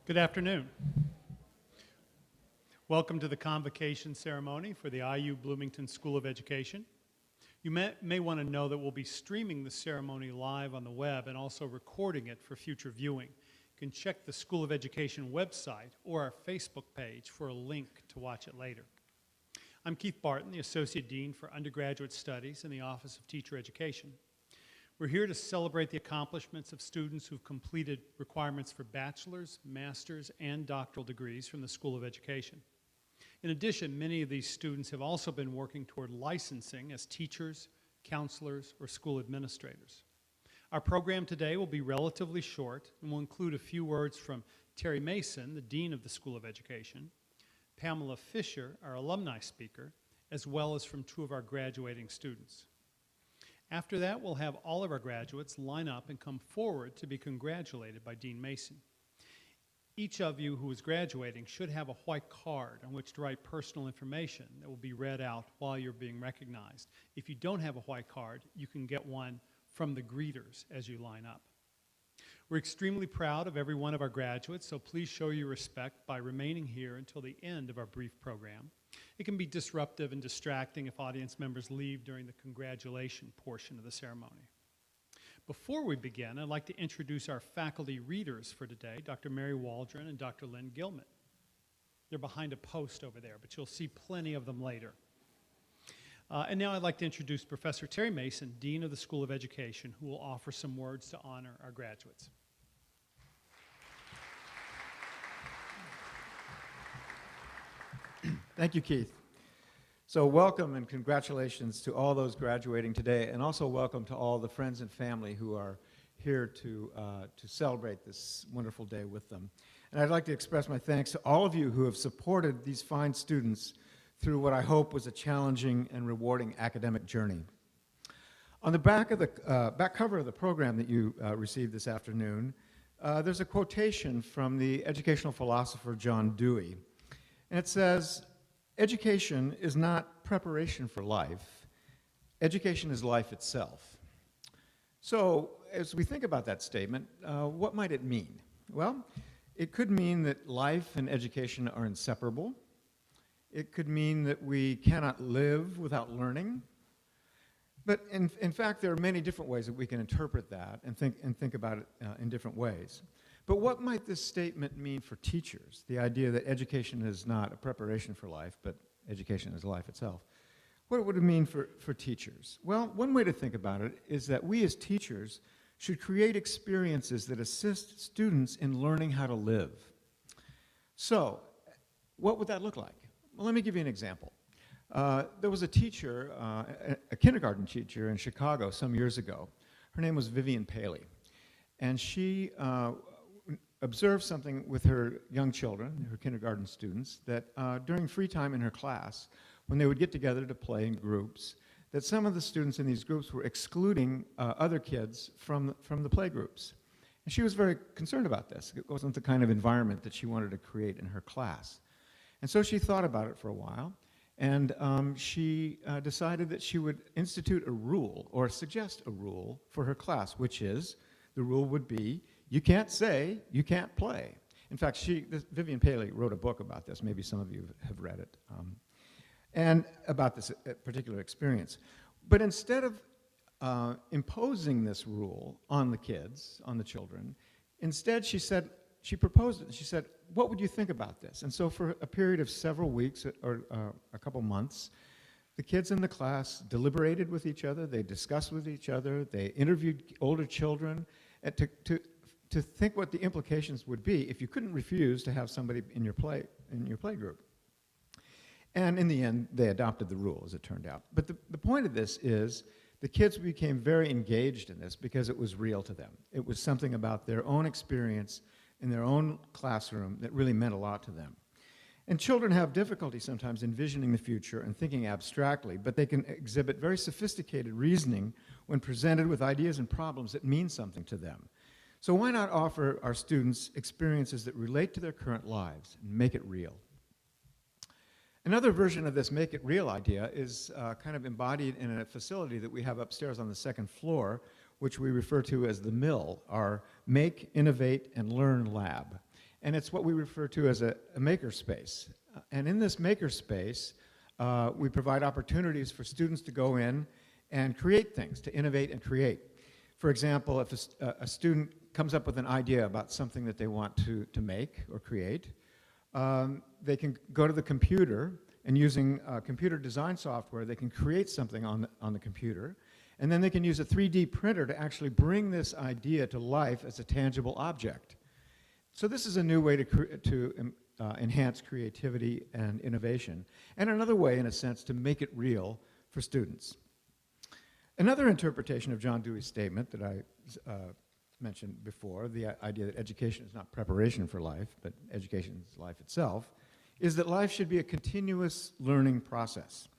Good afternoon. Welcome to the Convocation ceremony for the IU Bloomington School of Education. You may want to know that we'll be streaming the ceremony live on the web and also recording it for future viewing. You can check the School of Education website or our Facebook page for a link to watch it later. I'm Keith Barton, the Associate Dean for Undergraduate Studies in the Office of Teacher Education. We're here to celebrate the accomplishments of students who've completed requirements for bachelor's, master's, and doctoral degrees from the School of Education. In addition, many of these students have also been working toward licensing as teachers, counselors, or school administrators. Our program today will be relatively short and will include a few words from Terry Mason, the Dean of the School of Education, Pamela Fisher, our alumni speaker, as well as from two of our graduating students. After that, we'll have all of our graduates line up and come forward to be congratulated by Dean Mason. Each of you who is graduating should have a white card on which to write personal information that will be read out while you're being recognized. If you don't have a white card, you can get one from the greeters as you line up. We're extremely proud of every one of our graduates, so please show your respect by remaining here until the end of our brief program. It can be disruptive and distracting if audience members leave during the congratulation portion of the ceremony. Before we begin, I'd like to introduce our faculty readers for today, Dr. Mary Waldron and Dr. Lynn Gilman. They're behind a post over there, but you'll see plenty of them later. And now I'd like to introduce Professor Terry Mason, Dean of the School of Education, who will offer some words to honor our graduates. Thank you, Keith. So welcome and congratulations to all those graduating today, and also welcome to all the friends and family who are here to celebrate this wonderful day with them. And I'd like to express my thanks to all of you who have supported these fine students through what I hope was a challenging and rewarding academic journey. On the back cover of the program that you received this afternoon, there's a quotation from the educational philosopher John Dewey. And it says, "Education is not preparation for life. Education is life itself." So, as we think about that statement, what might it mean? Well, it could mean that life and education are inseparable. It could mean that we cannot live without learning. But in fact, there are many different ways that we can interpret that and think about it in different ways. But what might this statement mean for teachers? The idea that education is not a preparation for life, but education is life itself. What would it mean for teachers? Well, one way to think about it is that we as teachers should create experiences that assist students in learning how to live. So, what would that look like? Well, let me give you an example. There was a teacher, a kindergarten teacher in Chicago some years ago. Her name was Vivian Paley. And she observed something with her young children, her kindergarten students, that during free time in her class, when they would get together to play in groups, that some of the students in these groups were excluding other kids from the play groups. And she was very concerned about this. It wasn't the kind of environment that she wanted to create in her class. And so she thought about it for a while, and she decided that she would institute a rule, or suggest a rule for her class, which is, the rule would be, you can't say, you can't play. In fact, Vivian Paley wrote a book about this. Maybe some of you have read it, and about this particular experience. But instead of imposing this rule on the kids, on the children, instead she proposed it. She said, what would you think about this? And so for a period of several weeks or a couple months, the kids in the class deliberated with each other, they discussed with each other, they interviewed older children to think what the implications would be if you couldn't refuse to have somebody in your play group. And in the end, they adopted the rule, as it turned out. But the point of this is the kids became very engaged in this because it was real to them. It was something about their own experience in their own classroom that really meant a lot to them. And children have difficulty sometimes envisioning the future and thinking abstractly, but they can exhibit very sophisticated reasoning when presented with ideas and problems that mean something to them. So why not offer our students experiences that relate to their current lives and make it real? Another version of this make it real idea is kind of embodied in a facility that we have upstairs on the second floor, which we refer to as the Mill, our Make, Innovate, and Learn Lab. and it's what we refer to as a makerspace. And in this makerspace, we provide opportunities for students to go in and create things, to innovate and create. For example, if a student comes up with an idea about something that they want to make or create, they can go to the computer, and using computer design software, they can create something on the computer, and then they can use a 3D printer to actually bring this idea to life as a tangible object. So this is a new way to enhance creativity and innovation, and another way, in a sense, to make it real for students. Another interpretation of John Dewey's statement that I mentioned before, the idea that education is not preparation for life, but education is life itself, is that life should be a continuous learning process.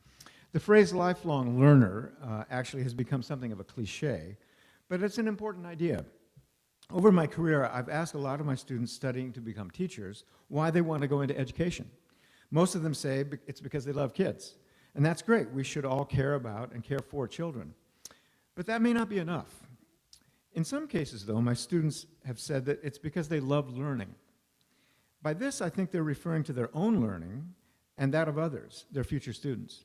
The phrase lifelong learner actually has become something of a cliche, but it's an important idea. Over my career, I've asked a lot of my students studying to become teachers why they want to go into education. Most of them say it's because they love kids, and that's great. We should all care about and care for children. But that may not be enough. In some cases, though, my students have said that it's because they love learning. By this, I think they're referring to their own learning and that of others, their future students.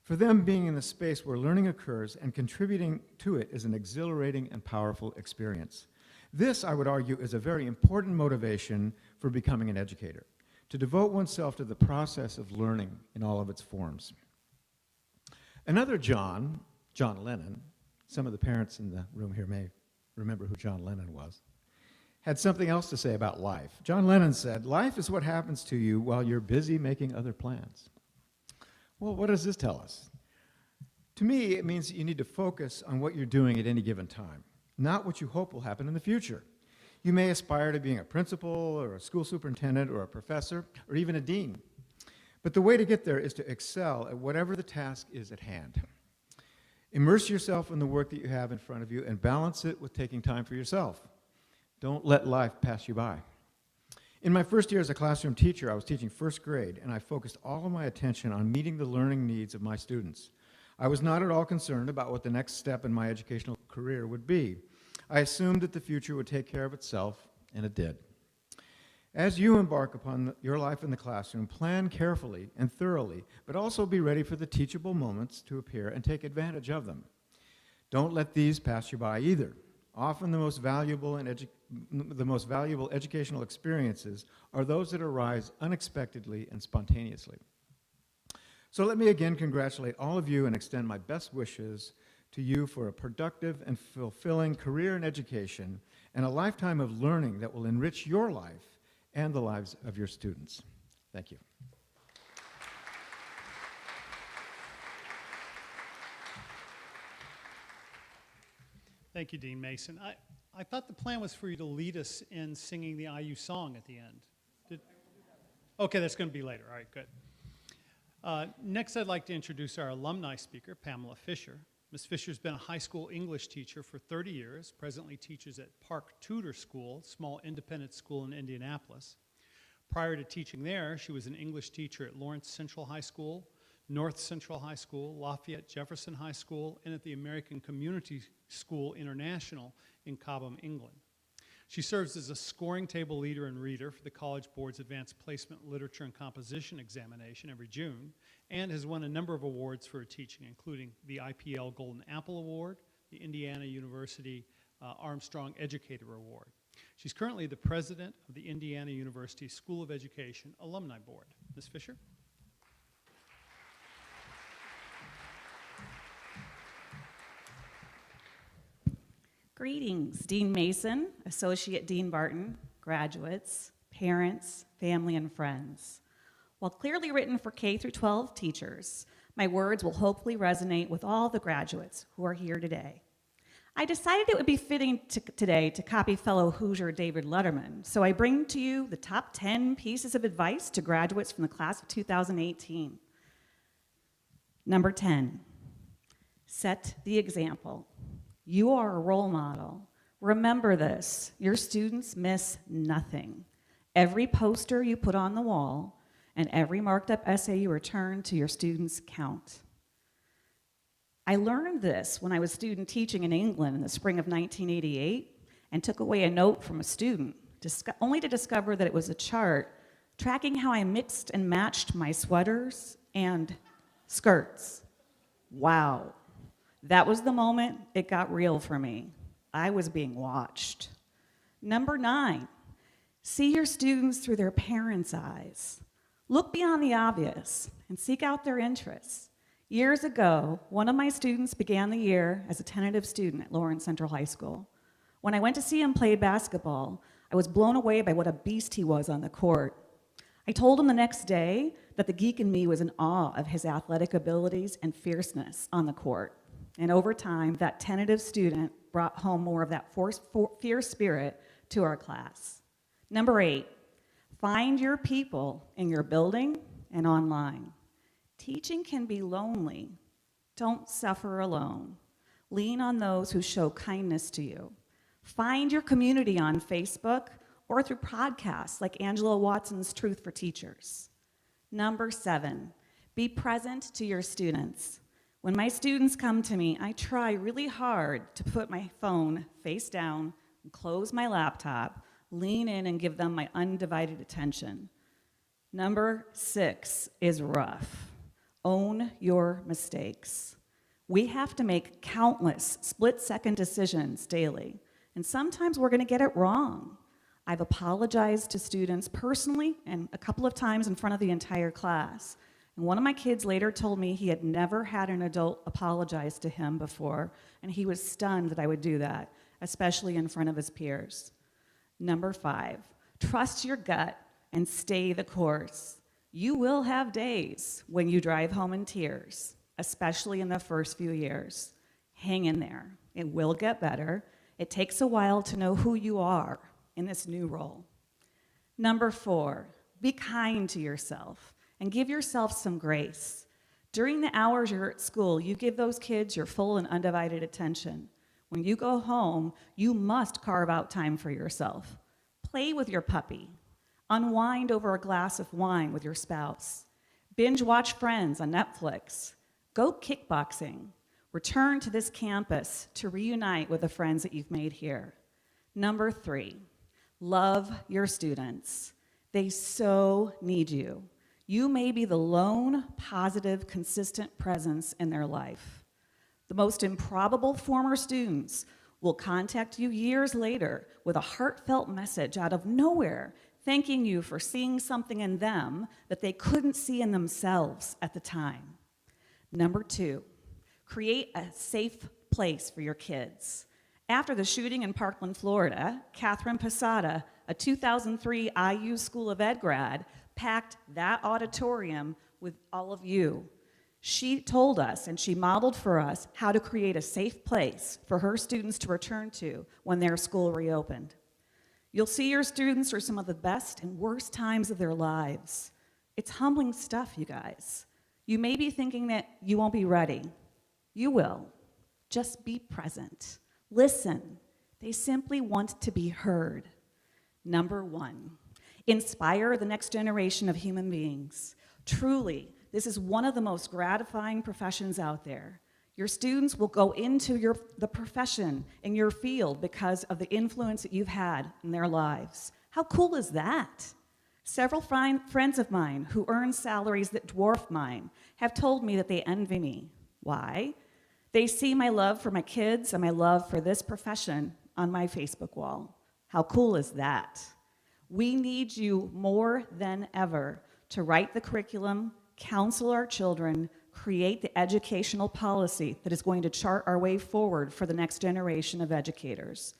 For them, being in the space where learning occurs and contributing to it is an exhilarating and powerful experience. This, I would argue, is a very important motivation for becoming an educator, to devote oneself to the process of learning in all of its forms. Another John Lennon, some of the parents in the room here may remember who John Lennon was, had something else to say about life. John Lennon said, "Life is what happens to you while you're busy making other plans." Well, what does this tell us? To me, it means that you need to focus on what you're doing at any given time, not what you hope will happen in the future. You may aspire to being a principal or a school superintendent or a professor or even a dean. But the way to get there is to excel at whatever the task is at hand. Immerse yourself in the work that you have in front of you and balance it with taking time for yourself. Don't let life pass you by. In my first year as a classroom teacher, I was teaching first grade, and I focused all of my attention on meeting the learning needs of my students. I was not at all concerned about what the next step in my educational career would be. I assumed that the future would take care of itself, and it did. As you embark upon your life in the classroom, plan carefully and thoroughly, but also be ready for the teachable moments to appear and take advantage of them. Don't let these pass you by either. Often the most valuable educational experiences are those that arise unexpectedly and spontaneously. So let me again congratulate all of you and extend my best wishes to you for a productive and fulfilling career in education and a lifetime of learning that will enrich your life and the lives of your students. Thank you. Thank you, Dean Mason. I thought the plan was for you to lead us in singing the IU song at the end. Okay, that's going to be later. All right, good. Next, I'd like to introduce our alumni speaker, Pamela Fisher. Ms. Fisher's been a high school English teacher for 30 years, presently teaches at Park Tudor School, small independent school in Indianapolis. Prior to teaching there, she was an English teacher at Lawrence Central High School, North Central High School, Lafayette Jefferson High School, and at the American Community School International in Cobham, England. She serves as a scoring table leader and reader for the College Board's Advanced Placement Literature and Composition examination every June, and has won a number of awards for her teaching, including the IPL Golden Apple Award, the Indiana University Armstrong Educator Award. She's currently the president of the Indiana University School of Education Alumni Board. Ms. Fisher? Greetings, Dean Mason, Associate Dean Barton, graduates, parents, family, and friends. While clearly written for K-12 teachers, my words will hopefully resonate with all the graduates who are here today. I decided it would be fitting today to copy fellow Hoosier David Letterman, so I bring to you the top 10 pieces of advice to graduates from the class of 2018. Number 10, set the example. You are a role model. Remember this, your students miss nothing. Every poster you put on the wall and every marked up essay you return to your students count. I learned this when I was student teaching in England in the spring of 1988 and took away a note from a student only to discover that it was a chart tracking how I mixed and matched my sweaters and skirts. Wow. That was the moment it got real for me. I was being watched. Number 9, see your students through their parents' eyes. Look beyond the obvious and seek out their interests. Years ago, one of my students began the year as a tentative student at Lawrence Central High School. When I went to see him play basketball, I was blown away by what a beast he was on the court. I told him the next day that the geek in me was in awe of his athletic abilities and fierceness on the court. And over time, that tentative student brought home more of that fierce spirit to our class. Number 8, find your people in your building and online. Teaching can be lonely. Don't suffer alone. Lean on those who show kindness to you. Find your community on Facebook or through podcasts like Angela Watson's Truth for Teachers. Number 7, be present to your students. When my students come to me, I try really hard to put my phone face down, and close my laptop, lean in and give them my undivided attention. Number 6 is rough. Own your mistakes. We have to make countless split-second decisions daily, and sometimes we're going to get it wrong. I've apologized to students personally and a couple of times in front of the entire class. And one of my kids later told me he had never had an adult apologize to him before, and he was stunned that I would do that, especially in front of his peers. Number 5, trust your gut and stay the course. You will have days when you drive home in tears, especially in the first few years. Hang in there. It will get better. It takes a while to know who you are in this new role. Number 4, be kind to yourself and give yourself some grace. During the hours you're at school, you give those kids your full and undivided attention. When you go home, you must carve out time for yourself. Play with your puppy. Unwind over a glass of wine with your spouse. Binge watch Friends on Netflix. Go kickboxing. Return to this campus to reunite with the friends that you've made here. Number 3, love your students. They so need you. You may be the lone, positive, consistent presence in their life. The most improbable former students will contact you years later with a heartfelt message out of nowhere, thanking you for seeing something in them that they couldn't see in themselves at the time. Number 2, create a safe place for your kids. After the shooting in Parkland, Florida, Catherine Posada, a 2003 IU School of Ed grad, packed that auditorium with all of you. She told us and she modeled for us how to create a safe place for her students to return to when their school reopened. You'll see your students through some of the best and worst times of their lives. It's humbling stuff, you guys. You may be thinking that you won't be ready. You will. Just be present. Listen. They simply want to be heard. Number 1, inspire the next generation of human beings. Truly, this is one of the most gratifying professions out there. Your students will go into the profession in your field because of the influence that you've had in their lives. How cool is that? Several friends of mine who earn salaries that dwarf mine have told me that they envy me. Why? They see my love for my kids and my love for this profession on my Facebook wall. How cool is that? We need you more than ever to write the curriculum, counsel our children, create the educational policy that is going to chart our way forward for the next generation of educators.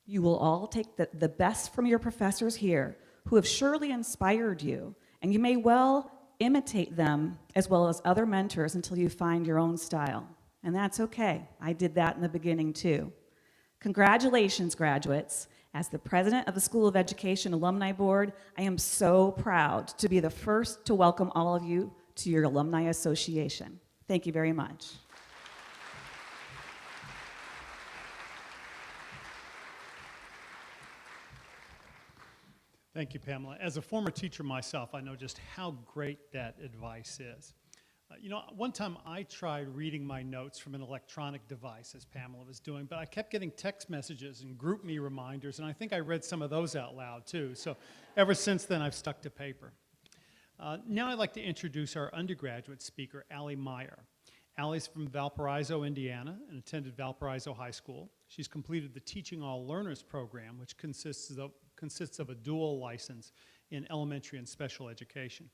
You will all take the best from your professors here who have surely inspired you, and you may well imitate them as well as other mentors until you find your own style. And that's okay. I did that in the beginning too. Congratulations, graduates. As the president of the School of Education Alumni Board, I am so proud to be the first to welcome all of you to your Alumni Association. Thank you very much. Thank you, Pamela. As a former teacher myself, I know just how great that advice is. One time I tried reading my notes from an electronic device, as Pamela was doing, but I kept getting text messages and group me reminders, and I think I read some of those out loud, too. So ever since then, I've stuck to paper. Now I'd like to introduce our undergraduate speaker, Allie Meyer. Allie's from Valparaiso, Indiana, and attended Valparaiso High School. She's completed the Teaching All Learners program, which consists of a dual license in elementary and special education.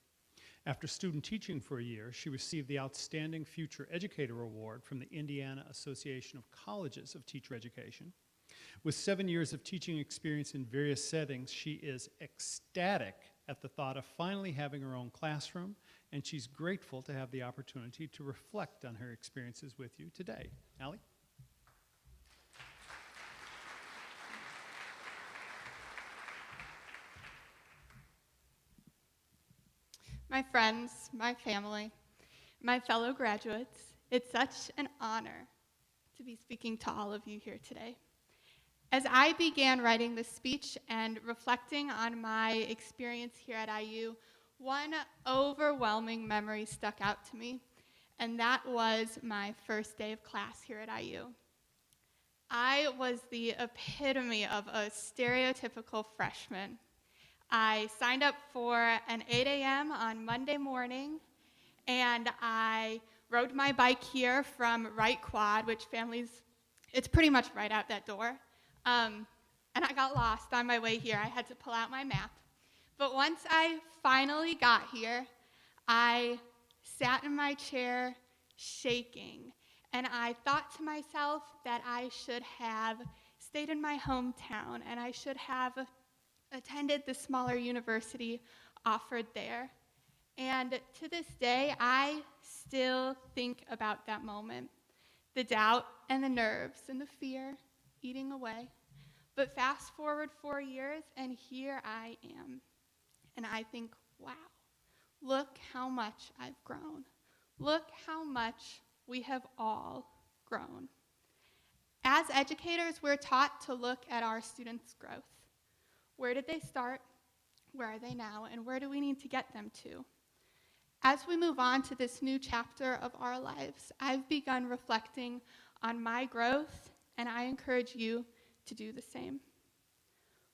After student teaching for a year, she received the Outstanding Future Educator Award from the Indiana Association of Colleges of Teacher Education. With 7 years of teaching experience in various settings, she is ecstatic at the thought of finally having her own classroom, and she's grateful to have the opportunity to reflect on her experiences with you today. Allie? My friends, my family, my fellow graduates, it's such an honor to be speaking to all of you here today. As I began writing this speech and reflecting on my experience here at IU, one overwhelming memory stuck out to me, and that was my first day of class here at IU. I was the epitome of a stereotypical freshman. I signed up for an 8 a.m. on Monday morning, and I rode my bike here from Wright Quad, which it's pretty much right out that door. And I got lost on my way here. I had to pull out my map. But once I finally got here, I sat in my chair shaking, and I thought to myself that I should have stayed in my hometown, and I should have attended the smaller university offered there. And to this day, I still think about that moment, the doubt and the nerves and the fear eating away. But fast forward 4 years, and here I am. And I think, wow, look how much I've grown. Look how much we have all grown. As educators, we're taught to look at our students' growth. Where did they start? Where are they now? And where do we need to get them to? As we move on to this new chapter of our lives, I've begun reflecting on my growth, and I encourage you to do the same.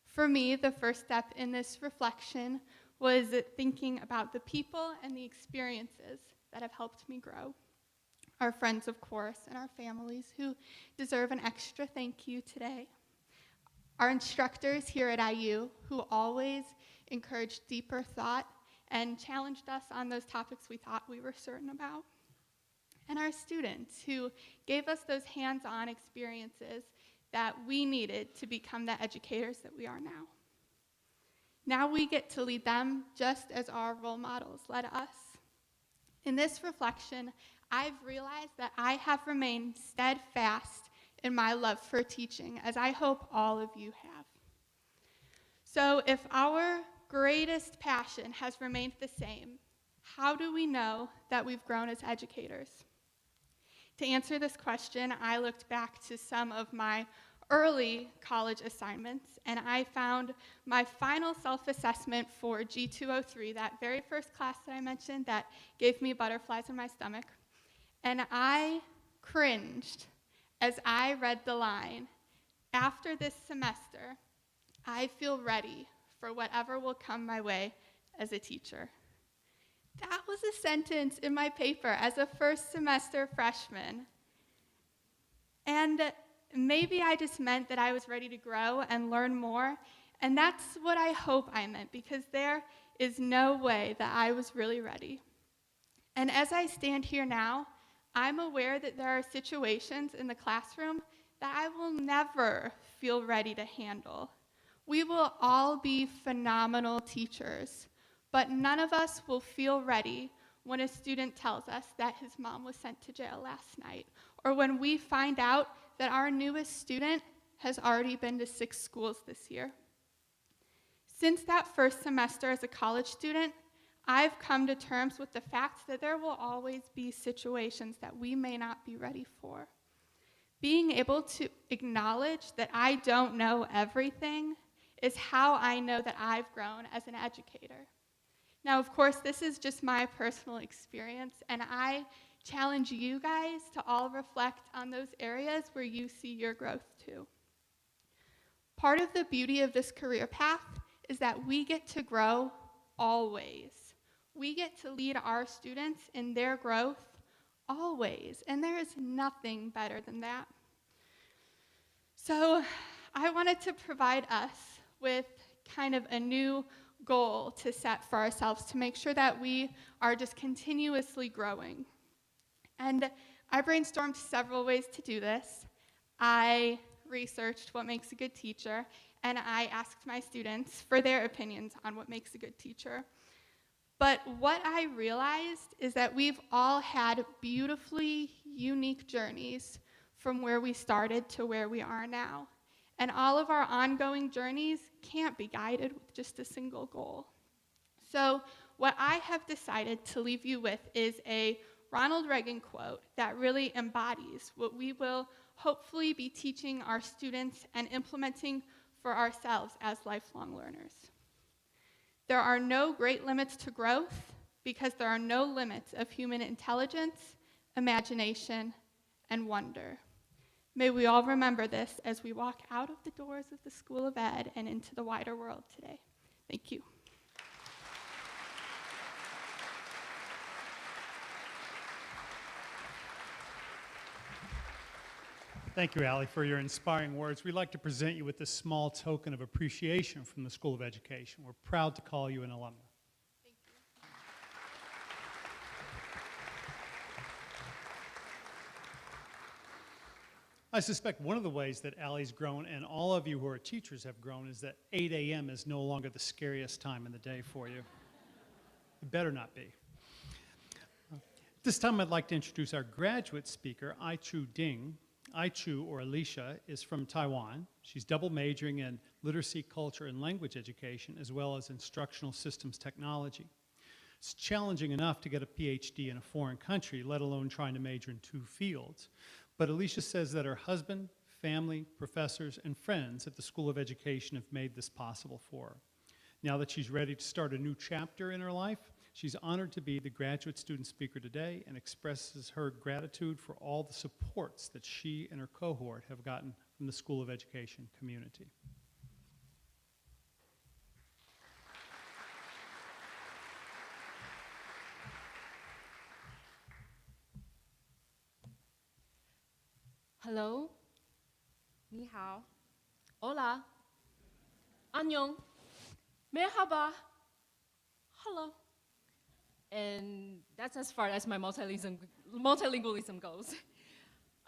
For me, the first step in this reflection was thinking about the people and the experiences that have helped me grow. Our friends, of course, and our families who deserve an extra thank you today. Our instructors here at IU, who always encouraged deeper thought and challenged us on those topics we thought we were certain about. And our students, who gave us those hands-on experiences that we needed to become the educators that we are now. Now we get to lead them just as our role models led us. In this reflection, I've realized that I have remained steadfast in my love for teaching, as I hope all of you have. So if our greatest passion has remained the same, how do we know that we've grown as educators? To answer this question, I looked back to some of my early college assignments, and I found my final self-assessment for G203, that very first class that I mentioned that gave me butterflies in my stomach, and I cringed as I read the line, "After this semester, I feel ready for whatever will come my way as a teacher." That was a sentence in my paper as a first semester freshman. And maybe I just meant that I was ready to grow and learn more, and that's what I hope I meant, because there is no way that I was really ready. And as I stand here now, I'm aware that there are situations in the classroom that I will never feel ready to handle. We will all be phenomenal teachers, but none of us will feel ready when a student tells us that his mom was sent to jail last night, or when we find out that our newest student has already been to 6 schools this year. Since that first semester as a college student, I've come to terms with the fact that there will always be situations that we may not be ready for. Being able to acknowledge that I don't know everything is how I know that I've grown as an educator. Now, of course, this is just my personal experience, and I challenge you guys to all reflect on those areas where you see your growth too. Part of the beauty of this career path is that we get to grow always. We get to lead our students in their growth always, and there is nothing better than that. So I wanted to provide us with kind of a new goal to set for ourselves to make sure that we are just continuously growing. And I brainstormed several ways to do this. I researched what makes a good teacher, and I asked my students for their opinions on what makes a good teacher. But what I realized is that we've all had beautifully unique journeys from where we started to where we are now. And all of our ongoing journeys can't be guided with just a single goal. So what I have decided to leave you with is a Ronald Reagan quote that really embodies what we will hopefully be teaching our students and implementing for ourselves as lifelong learners. There are no great limits to growth because there are no limits of human intelligence, imagination, and wonder. May we all remember this as we walk out of the doors of the School of Ed and into the wider world today. Thank you. Thank you, Allie, for your inspiring words. We'd like to present you with this small token of appreciation from the School of Education. We're proud to call you an alumna. Thank you. I suspect one of the ways that Allie's grown, and all of you who are teachers have grown, is that 8 a.m. is no longer the scariest time in the day for you. It better not be. This time I'd like to introduce our graduate speaker, Ai-Chu Ding. Ai-Chu, or Alicia, is from Taiwan. She's double majoring in literacy, culture, and language education, as well as instructional systems technology. It's challenging enough to get a PhD in a foreign country, let alone trying to major in 2 fields. But Alicia says that her husband, family, professors, and friends at the School of Education have made this possible for her. Now that she's ready to start a new chapter in her life, she's honored to be the graduate student speaker today and expresses her gratitude for all the supports that she and her cohort have gotten from the School of Education community. Hello, 你好, hola, 안녕, merhaba, hello. And that's as far as my multilingualism goes.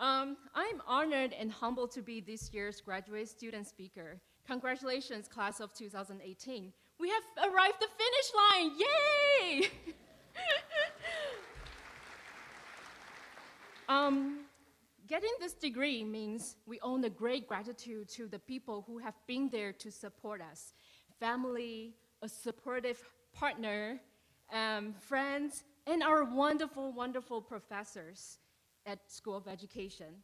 I'm honored and humbled to be this year's graduate student speaker. Congratulations, class of 2018. We have arrived the finish line, yay! Getting this degree means we owe a great gratitude to the people who have been there to support us. Family, a supportive partner, friends, and our wonderful, wonderful professors at School of Education.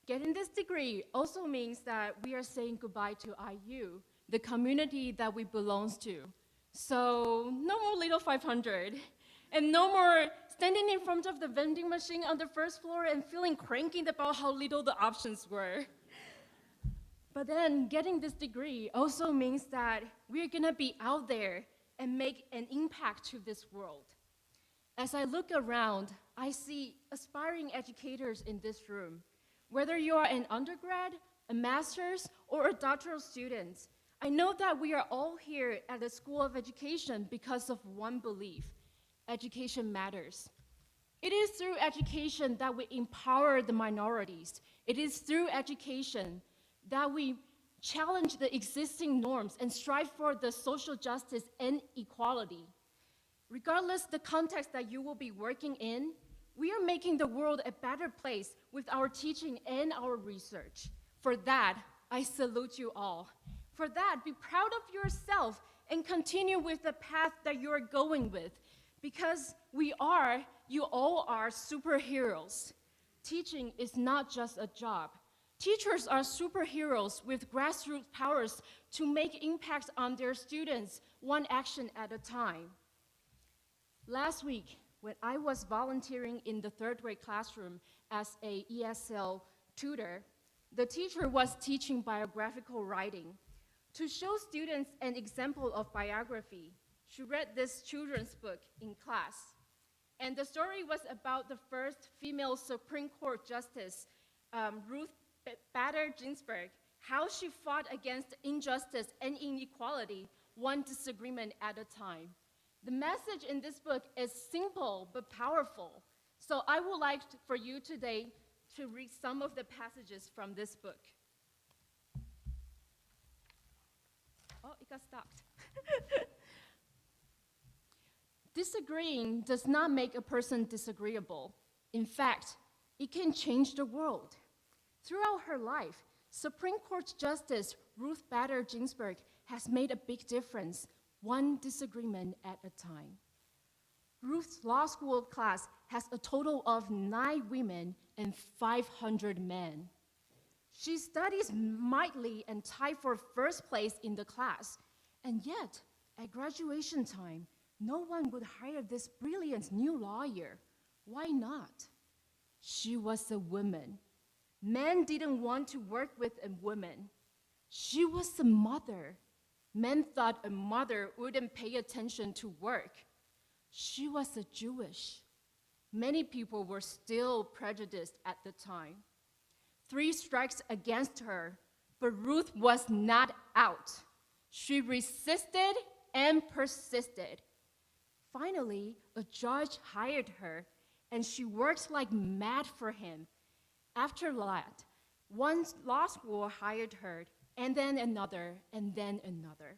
Getting this degree also means that we are saying goodbye to IU, the community that we belong to. So no more little 500, and no more standing in front of the vending machine on the first floor and feeling cranky about how little the options were. But then getting this degree also means that we're gonna be out there and make an impact to this world. As I look around, I see aspiring educators in this room. Whether you are an undergrad, a master's, or a doctoral student, I know that we are all here at the School of Education because of one belief: education matters. It is through education that we empower the minorities. It is through education that we challenge the existing norms and strive for the social justice and equality. Regardless the context that you will be working in, we are making the world a better place with our teaching and our research. For that, I salute you all. For that, be proud of yourself and continue with the path that you're going with, because you all are superheroes. Teaching is not just a job. Teachers are superheroes with grassroots powers to make impacts on their students, one action at a time. Last week, when I was volunteering in the third grade classroom as a ESL tutor, the teacher was teaching biographical writing. To show students an example of biography, she read this children's book in class. And the story was about the first female Supreme Court Justice, Ruth Bader Ginsburg, how she fought against injustice and inequality, one disagreement at a time. The message in this book is simple but powerful. So I would like for you today to read some of the passages from this book. Oh, it got stopped. Disagreeing does not make a person disagreeable. In fact, it can change the world. Throughout her life, Supreme Court Justice Ruth Bader Ginsburg has made a big difference, one disagreement at a time. Ruth's law school class has a total of 9 women and 500 men. She studies mightily and tied for first place in the class, and yet, at graduation time, no one would hire this brilliant new lawyer. Why not? She was a woman. Men didn't want to work with a woman. She was a mother. Men thought a mother wouldn't pay attention to work. She was a Jewish. Many people were still prejudiced at the time. 3 strikes against her, but Ruth was not out. She resisted and persisted. Finally, a judge hired her, and she worked like mad for him. After that, one law school hired her, and then another, and then another.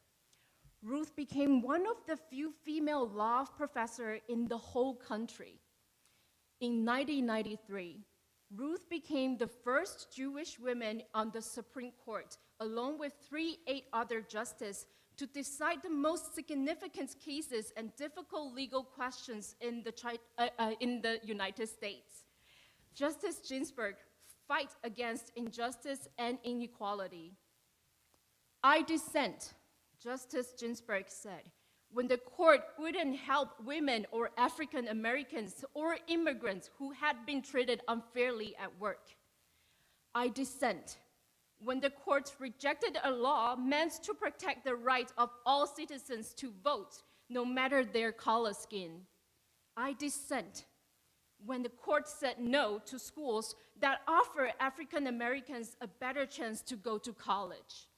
Ruth became one of the few female law professors in the whole country. In 1993, Ruth became the first Jewish woman on the Supreme Court, along with 3 other justices, to decide the most significant cases and difficult legal questions in the United States. Justice Ginsburg fight against injustice and inequality. I dissent, Justice Ginsburg said, when the court wouldn't help women or African Americans or immigrants who had been treated unfairly at work. I dissent when the courts rejected a law meant to protect the right of all citizens to vote, no matter their color skin. I dissent when the court said no to schools that offer African Americans a better chance to go to college.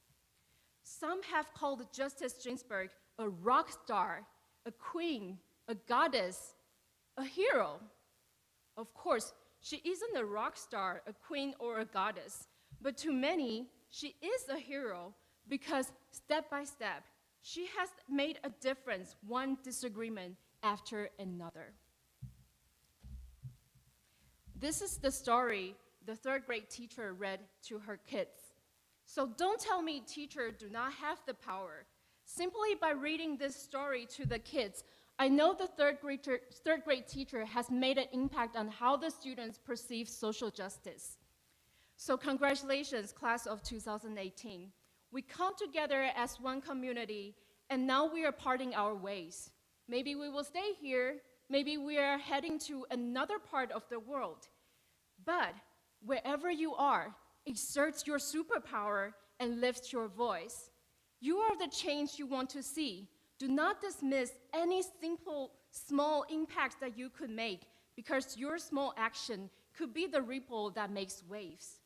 Some have called Justice Ginsburg a rock star, a queen, a goddess, a hero. Of course, she isn't a rock star, a queen, or a goddess, but to many, she is a hero because step by step, she has made a difference, one disagreement after another. This is the story the third grade teacher read to her kids. So don't tell me teachers do not have the power. Simply by reading this story to the kids, I know the third grade teacher has made an impact on how the students perceive social justice. So congratulations, class of 2018. We come together as one community, and now we are parting our ways. Maybe we will stay here, maybe we are heading to another part of the world. But wherever you are, exert your superpower and lift your voice. You are the change you want to see. Do not dismiss any simple, small impacts that you could make, because your small action could be the ripple that makes waves.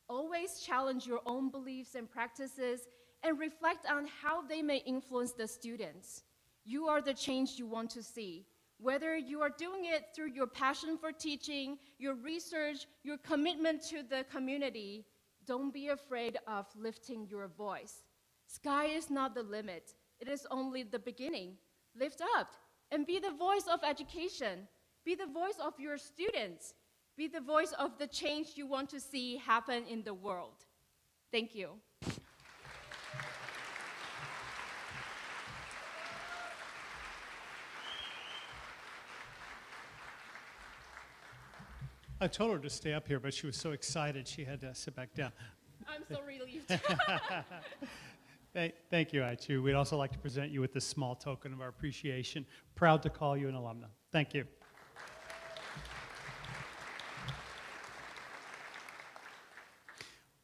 Always challenge your own beliefs and practices and reflect on how they may influence the students. You are the change you want to see. Whether you are doing it through your passion for teaching, your research, your commitment to the community, don't be afraid of lifting your voice. Sky is not the limit. It is only the beginning. Lift up and be the voice of education. Be the voice of your students. Be the voice of the change you want to see happen in the world. Thank you. I told her to stay up here, but she was so excited she had to sit back down. I'm so relieved. Thank you, Aichu. We'd also like to present you with this small token of our appreciation. Proud to call you an alumna. Thank you.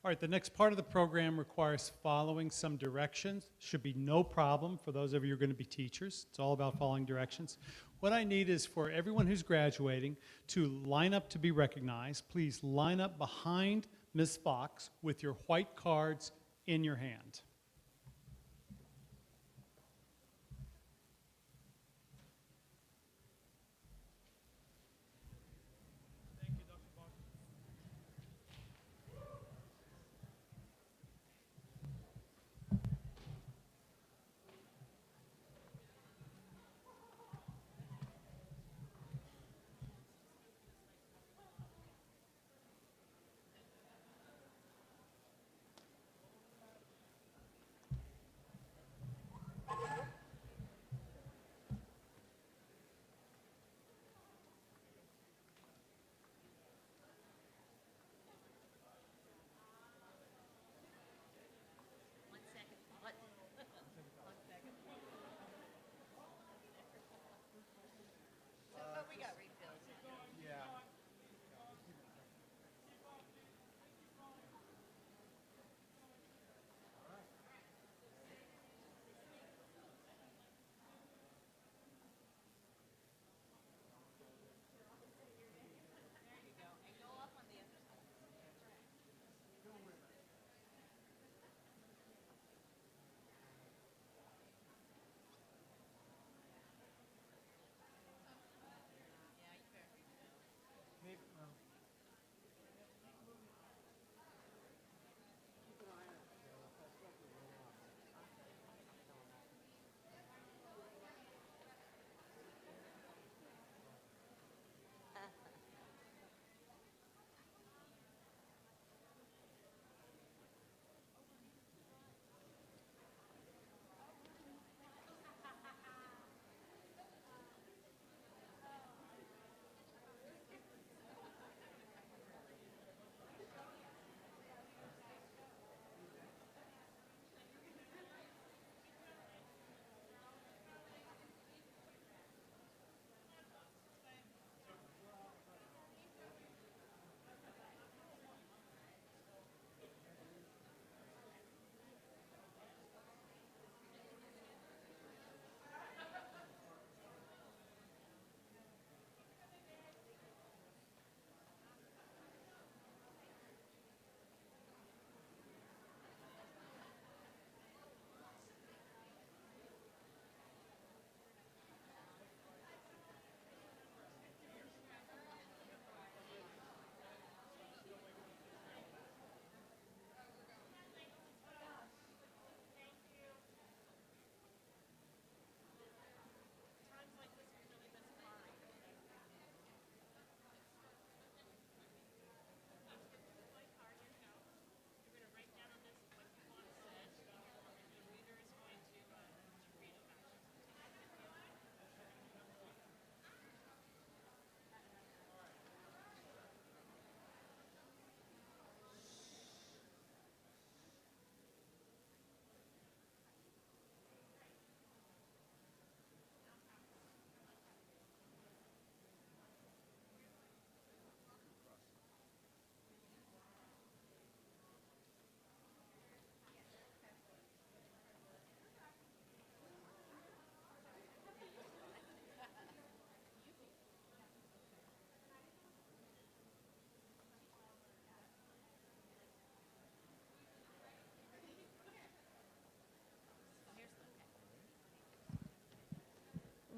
All right, the next part of the program requires following some directions. Should be no problem for those of you who are going to be teachers. It's all about following directions. What I need is for everyone who's graduating to line up to be recognized. Please line up behind Ms. Fox with your white cards in your hand.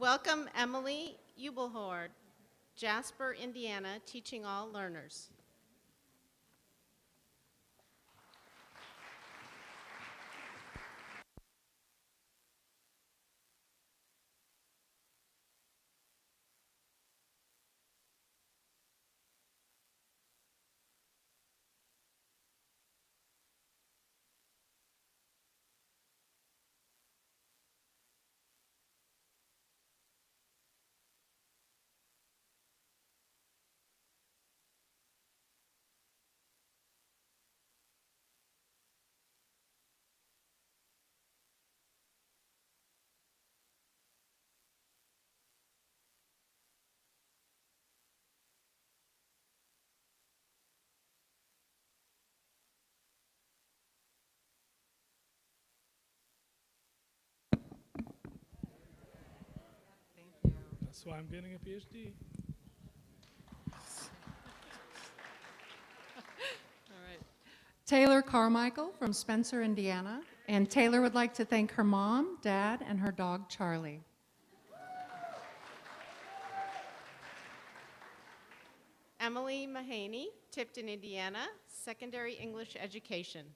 Welcome Emily Ubelhord, Jasper, Indiana, teaching all learners. That's why I'm getting a PhD. All right. Taylor Carmichael from Spencer, Indiana. And Taylor would like to thank her mom, dad, and her dog, Charlie. Emily Mahaney, Tipton, Indiana, secondary English education.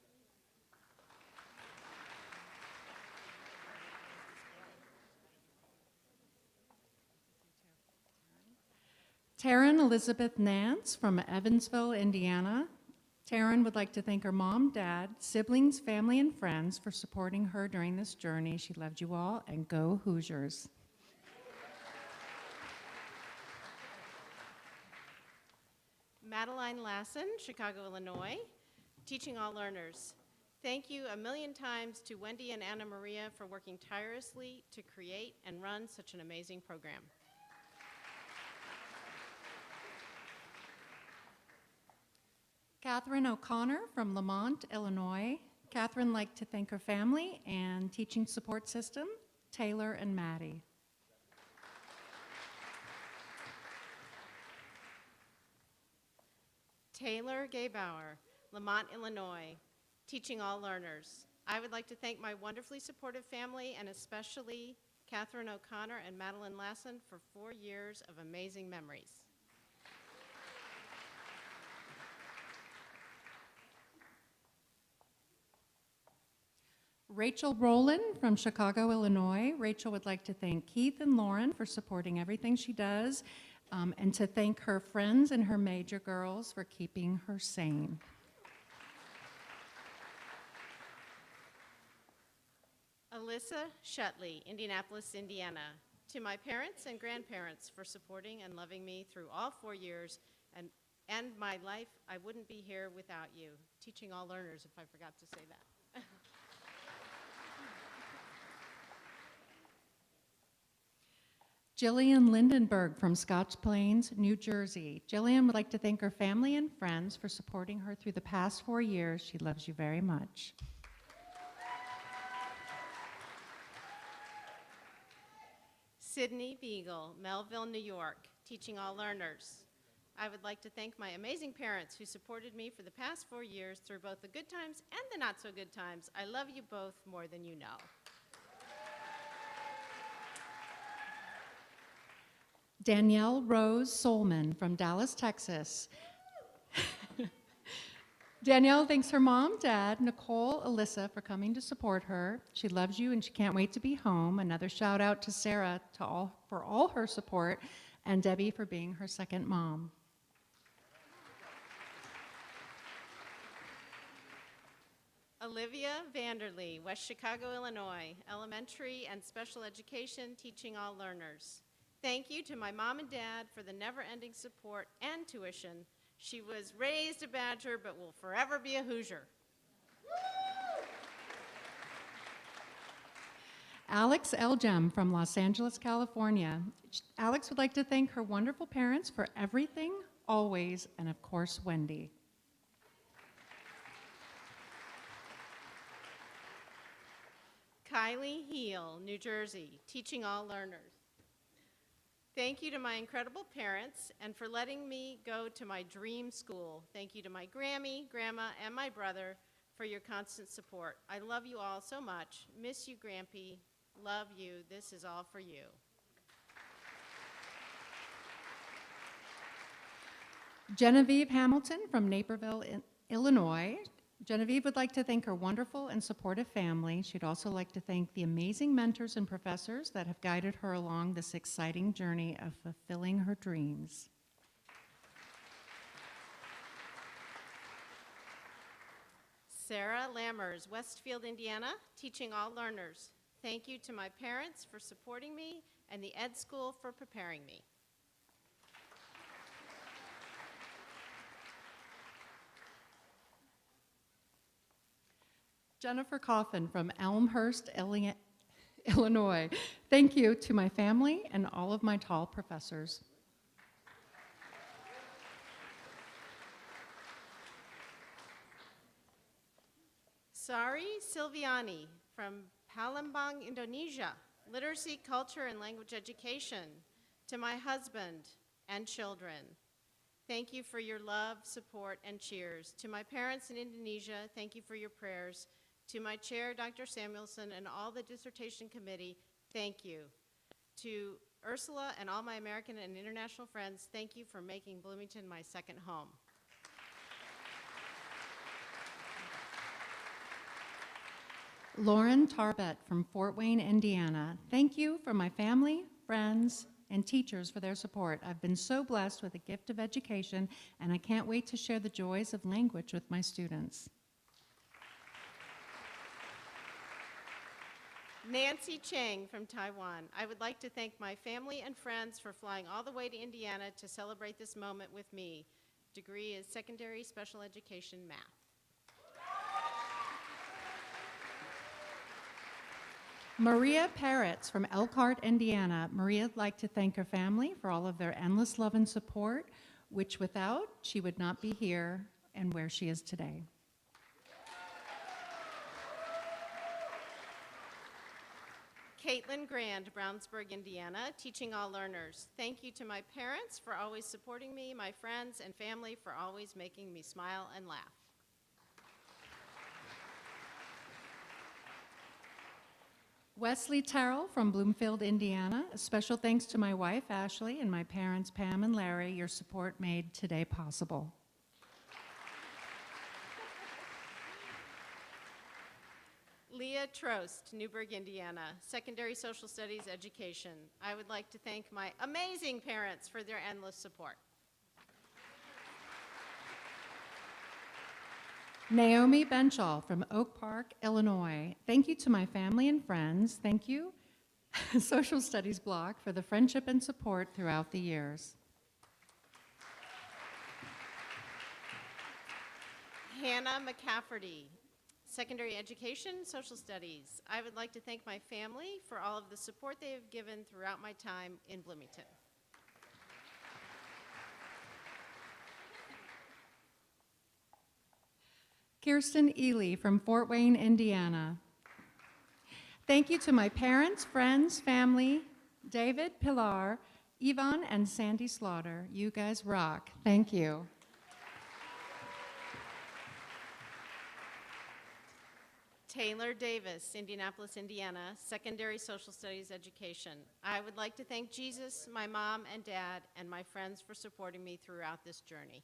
Taryn Elizabeth Nance from Evansville, Indiana. Taryn would like to thank her mom, dad, siblings, family, and friends for supporting her during this journey. She loved you all, and go Hoosiers. Madeline Lassen, Chicago, Illinois, teaching all learners. Thank you a million times to Wendy and Anna Maria for working tirelessly to create and run such an amazing program. Catherine O'Connor from Lamont, Illinois. Catherine would like to thank her family and teaching support system, Taylor and Maddie. Taylor Gaybauer, Lamont, Illinois, teaching all learners. I would like to thank my wonderfully supportive family and especially Catherine O'Connor and Madeline Lassen for 4 years of amazing memories. Rachel Brolin from Chicago, Illinois. Rachel would like to thank Keith and Lauren for supporting everything she does, and to thank her friends and her major girls for keeping her sane. Alyssa Shutley, Indianapolis, Indiana. To my parents and grandparents for supporting and loving me through all 4 years and my life, I wouldn't be here without you. Teaching all learners, if I forgot to say that. Jillian Lindenberg from Scotch Plains, New Jersey. Jillian would like to thank her family and friends for supporting her through the past 4 years. She loves you very much. Sydney Beagle, Melville, New York, teaching all learners. I would like to thank my amazing parents who supported me for the past 4 years through both the good times and the not so good times. I love you both more than you know. Danielle Rose Solman from Dallas, Texas. Danielle thanks her mom, dad, Nicole, Alyssa for coming to support her. She loves you and she can't wait to be home. Another shout out to Sarah for all her support, and Debbie for being her second mom. Olivia Vanderlee, West Chicago, Illinois, elementary and special education, teaching all learners. Thank you to my mom and dad for the never-ending support and tuition. She was raised a Badger, but will forever be a Hoosier. Alex Elgem from Los Angeles, California. Alex would like to thank her wonderful parents for everything, always, and of course, Wendy. Kylie Heel, New Jersey, teaching all learners. Thank you to my incredible parents and for letting me go to my dream school. Thank you to my Grammy, Grandma, and my brother for your constant support. I love you all so much. Miss you, Grampy. Love you. This is all for you. Genevieve Hamilton from Naperville, Illinois. Genevieve would like to thank her wonderful and supportive family. She'd also like to thank the amazing mentors and professors that have guided her along this exciting journey of fulfilling her dreams. Sarah Lammers, Westfield, Indiana, teaching all learners. Thank you to my parents for supporting me and the Ed School for preparing me. Jennifer Coffin from Elmhurst, Illinois. Thank you to my family and all of my tall professors. Sari Silviani from Palembang, Indonesia, literacy, culture, and language education. To my husband and children, thank you for your love, support, and cheers. To my parents in Indonesia, thank you for your prayers. To my chair, Dr. Samuelson, and all the dissertation committee, thank you. To Ursula and all my American and international friends, thank you for making Bloomington my second home. Lauren Tarbett from Fort Wayne, Indiana. Thank you for my family, friends, and teachers for their support. I've been so blessed with the gift of education, and I can't wait to share the joys of language with my students. Nancy Chang from Taiwan. I would like to thank my family and friends for flying all the way to Indiana to celebrate this moment with me. Degree is Secondary Special Education Math. Maria Peretz from Elkhart, Indiana. Maria'd like to thank her family for all of their endless love and support, which without, she would not be here and where she is today. Caitlin Grand, Brownsburg, Indiana, teaching all learners. Thank you to my parents for always supporting me, my friends and family for always making me smile and laugh. Wesley Terrell from Bloomfield, Indiana. A special thanks to my wife, Ashley, and my parents, Pam and Larry. Your support made today possible. Leah Trost, Newburgh, Indiana, Secondary Social Studies Education. I would like to thank my amazing parents for their endless support. Naomi Benchall from Oak Park, Illinois. Thank you to my family and friends. Thank you, Social Studies block, for the friendship and support throughout the years. Hannah McCafferty, Secondary Education, Social Studies. I would like to thank my family for all of the support they have given throughout my time in Bloomington. Kirsten Ely from Fort Wayne, Indiana. Thank you to my parents, friends, family, David, Pilar, Yvonne, and Sandy Slaughter. You guys rock. Thank you. Taylor Davis, Indianapolis, Indiana, Secondary Social Studies Education. I would like to thank Jesus, my mom and dad, and my friends for supporting me throughout this journey.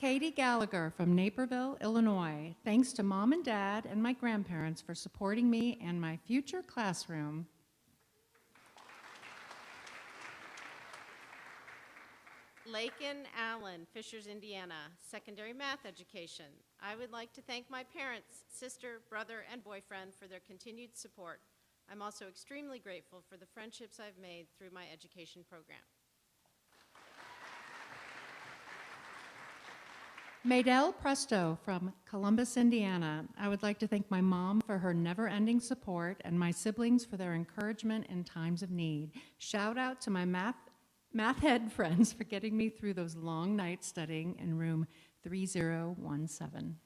Katie Gallagher from Naperville, Illinois. Thanks to Mom and Dad and my grandparents for supporting me and my future classroom. Lakin Allen, Fishers, Indiana, Secondary Math Education. I would like to thank my parents, sister, brother, and boyfriend for their continued support. I'm also extremely grateful for the friendships I've made through my education program. Maydell Presto from Columbus, Indiana. I would like to thank my mom for her never-ending support and my siblings for their encouragement in times of need. Shout out to my math head friends for getting me through those long nights studying in room 3017.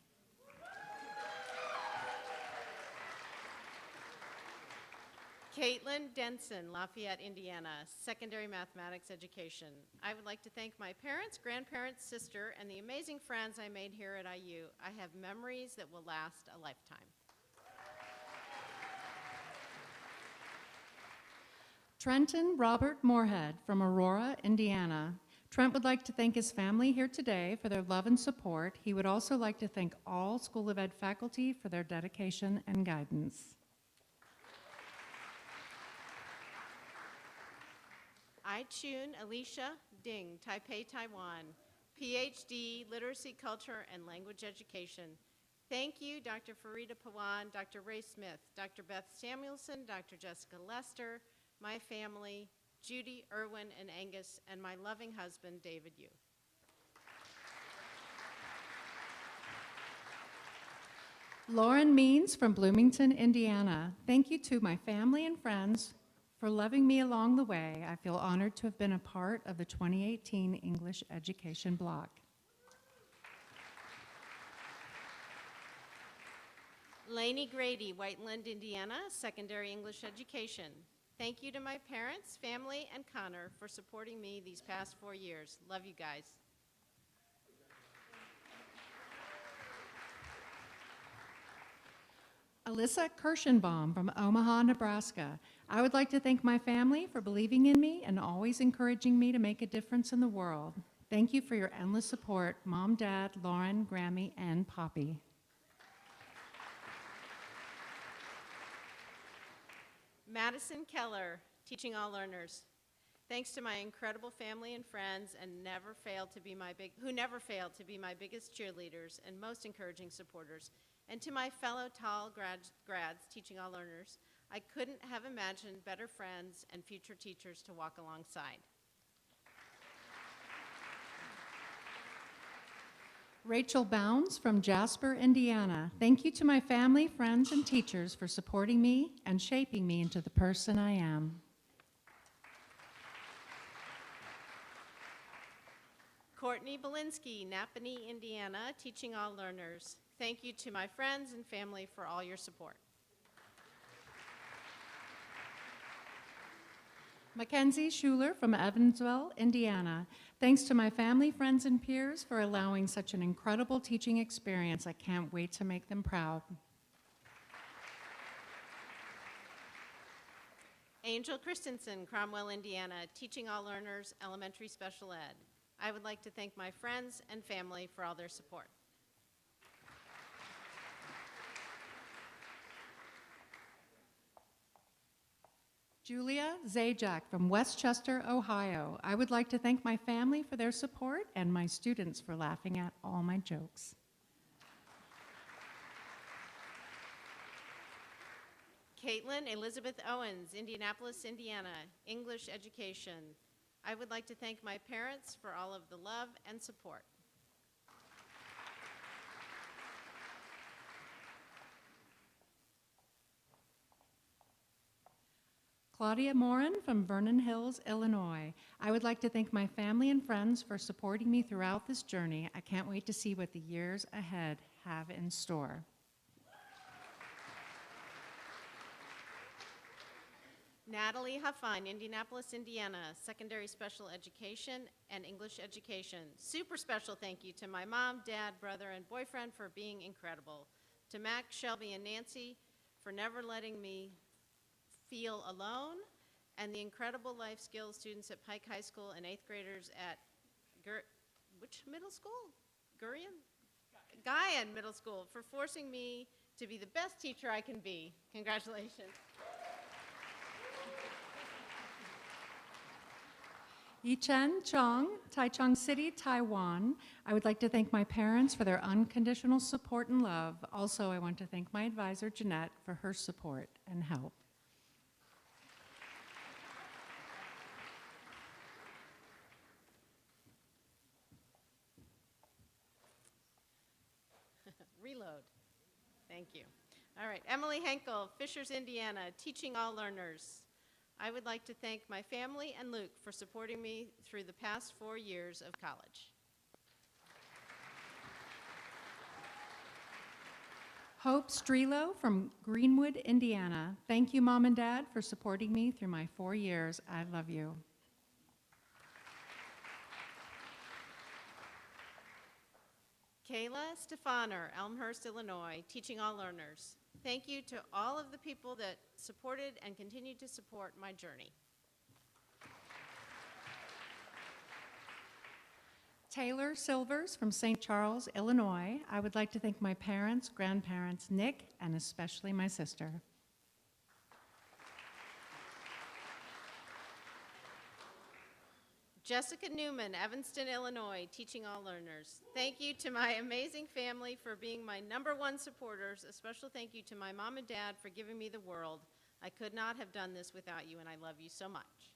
Caitlin Denson, Lafayette, Indiana, Secondary Mathematics Education. I would like to thank my parents, grandparents, sister, and the amazing friends I made here at IU. I have memories that will last a lifetime. Trenton Robert Moorhead from Aurora, Indiana. Trent would like to thank his family here today for their love and support. He would also like to thank all School of Ed faculty for their dedication and guidance. I-Chun Alicia Ding, Taipei, Taiwan, PhD, Literacy, Culture, and Language Education. Thank you, Dr. Farida Pawan, Dr. Ray Smith, Dr. Beth Samuelson, Dr. Jessica Lester, my family, Judy, Irwin, and Angus, and my loving husband, David Yu. Lauren Means from Bloomington, Indiana. Thank you to my family and friends for loving me along the way. I feel honored to have been a part of the 2018 English Education block. Lainey Grady, Whiteland, Indiana, secondary English education. Thank you to my parents, family, and Connor for supporting me these past 4 years. Love you guys. Alyssa Kirschenbaum from Omaha, Nebraska. I would like to thank my family for believing in me and always encouraging me to make a difference in the world. Thank you for your endless support, Mom, Dad, Lauren, Grammy, and Poppy. Madison Keller, teaching all learners. Thanks to my incredible family and friends who never failed to be my biggest cheerleaders and most encouraging supporters, and to my fellow tall grads teaching all learners, I couldn't have imagined better friends and future teachers to walk alongside. Rachel Bounds from Jasper, Indiana. Thank you to my family, friends, and teachers for supporting me and shaping me into the person I am. Courtney Belinsky, Napanee, Indiana, teaching all learners. Thank you to my friends and family for all your support. Mackenzie Schuler from Evansville, Indiana. Thanks to my family, friends, and peers for allowing such an incredible teaching experience. I can't wait to make them proud. Angel Christensen, Cromwell, Indiana, teaching all learners, elementary special ed. I would like to thank my friends and family for all their support. Julia Zajac from Westchester, Ohio. I would like to thank my family for their support and my students for laughing at all my jokes. Caitlin Elizabeth Owens, Indianapolis, Indiana, English education. I would like to thank my parents for all of the love and support. Claudia Morin from Vernon Hills, Illinois. I would like to thank my family and friends for supporting me throughout this journey. I can't wait to see what the years ahead have in store. Natalie Huffine, Indianapolis, Indiana, secondary special education and English education. Super special thank you to my mom, dad, brother, and boyfriend for being incredible. To Mac, Shelby, and Nancy for never letting me feel alone, and the incredible life skills students at Pike High School and 8th graders at which middle school? Guyan Middle School for forcing me to be the best teacher I can be. Congratulations. Yichen Chong, Taichung City, Taiwan. I would like to thank my parents for their unconditional support and love. Also, I want to thank my advisor, Jeanette, for her support and help. Reload. Thank you. All right, Emily Henkel, Fishers, Indiana, teaching all learners. I would like to thank my family and Luke for supporting me through the past 4 years of college. Hope Strelo from Greenwood, Indiana. Thank you, Mom and Dad, for supporting me through my 4 years. I love you. Kayla Stefaner, Elmhurst, Illinois, teaching all learners. Thank you to all of the people that supported and continue to support my journey. Taylor Silvers from St. Charles, Illinois. I would like to thank my parents, grandparents, Nick, and especially my sister. Jessica Newman, Evanston, Illinois, teaching all learners. Thank you to my amazing family for being my #1 supporters. A special thank you to my mom and dad for giving me the world. I could not have done this without you, and I love you so much.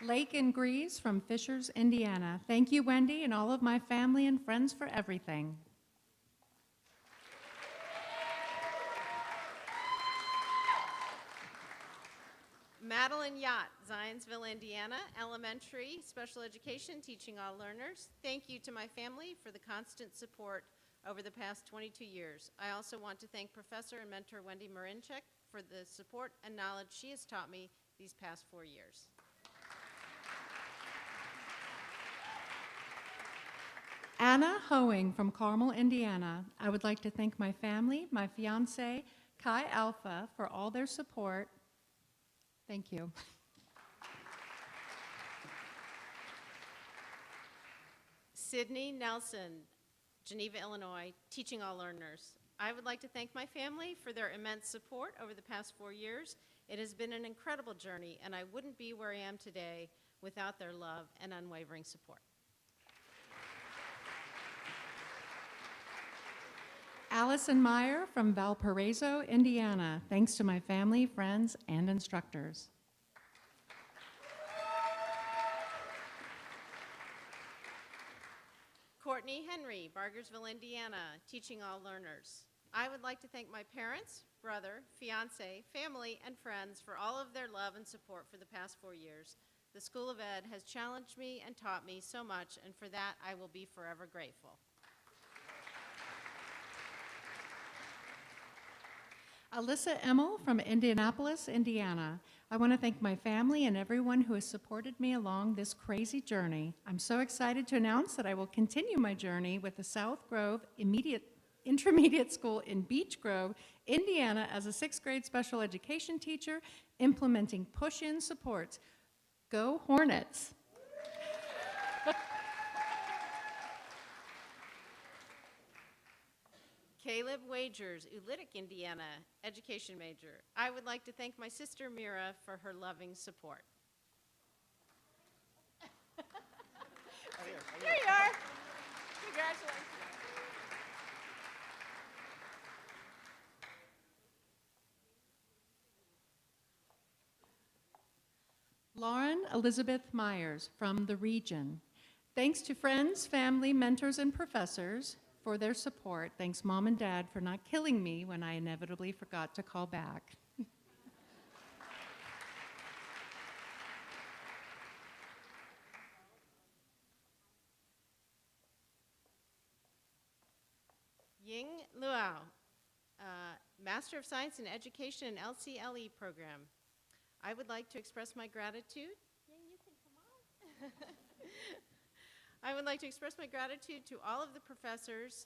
Lake and Grease from Fishers, Indiana. Thank you, Wendy, and all of my family and friends for everything. Madeline Yacht, Zionsville, Indiana, elementary, special education, teaching all learners. Thank you to my family for the constant support over the past 22 years. I also want to thank Professor and mentor Wendy Marinchek for the support and knowledge she has taught me these past 4 years. Anna Hoeing from Carmel, Indiana. I would like to thank my family, my fiance, Kai Alpha, for all their support. Thank you. Sydney Nelson, Geneva, Illinois, teaching all learners. I would like to thank my family for their immense support over the past 4 years. It has been an incredible journey, and I wouldn't be where I am today without their love and unwavering support. Allison Meyer from Valparaiso, Indiana. Thanks to my family, friends, and instructors. Courtney Henry, Bargersville, Indiana, teaching all learners. I would like to thank my parents, brother, fiance, family, and friends for all of their love and support for the past 4 years. The School of Ed has challenged me and taught me so much, and for that I will be forever grateful. Alyssa Emmel from Indianapolis, Indiana. I want to thank my family and everyone who has supported me along this crazy journey. I'm so excited to announce that I will continue my journey with the South Grove Intermediate School in Beech Grove, Indiana, as a 6th grade special education teacher, implementing push-in supports. Go Hornets! Caleb Wagers, Ulitic, Indiana, education major. I would like to thank my sister Mira for her loving support. Here you are. Congratulations. Lauren Elizabeth Myers from the region. Thanks to friends, family, mentors, and professors for their support. Thanks, Mom and Dad, for not killing me when I inevitably forgot to call back. Ying Luo, Master of Science in Education and LCLE program. I would like to express my gratitude. Ying, you can come on. I would like to express my gratitude to all of the professors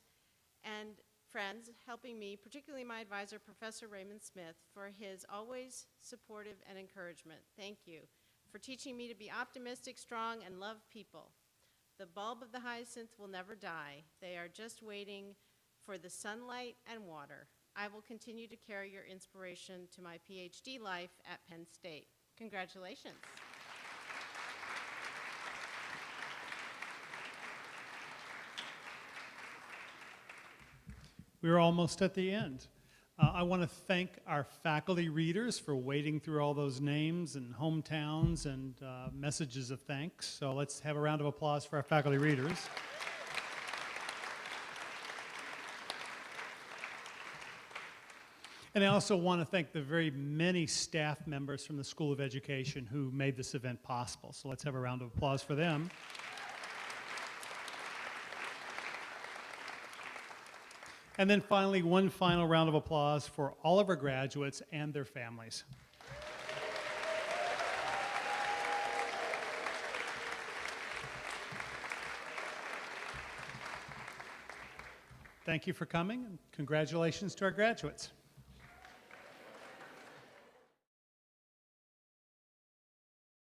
and friends helping me, particularly my advisor, Professor Raymond Smith, for his always supportive and encouragement. Thank you for teaching me to be optimistic, strong, and love people. The bulb of the hyacinth will never die. They are just waiting for the sunlight and water. I will continue to carry your inspiration to my PhD life at Penn State. Congratulations. We're almost at the end. I want to thank our faculty readers for wading through all those names and hometowns and messages of thanks. So let's have a round of applause for our faculty readers. And I also want to thank the very many staff members from the School of Education who made this event possible. So let's have a round of applause for them. And then finally, one final round of applause for all of our graduates and their families. Thank you for coming, and congratulations to our graduates.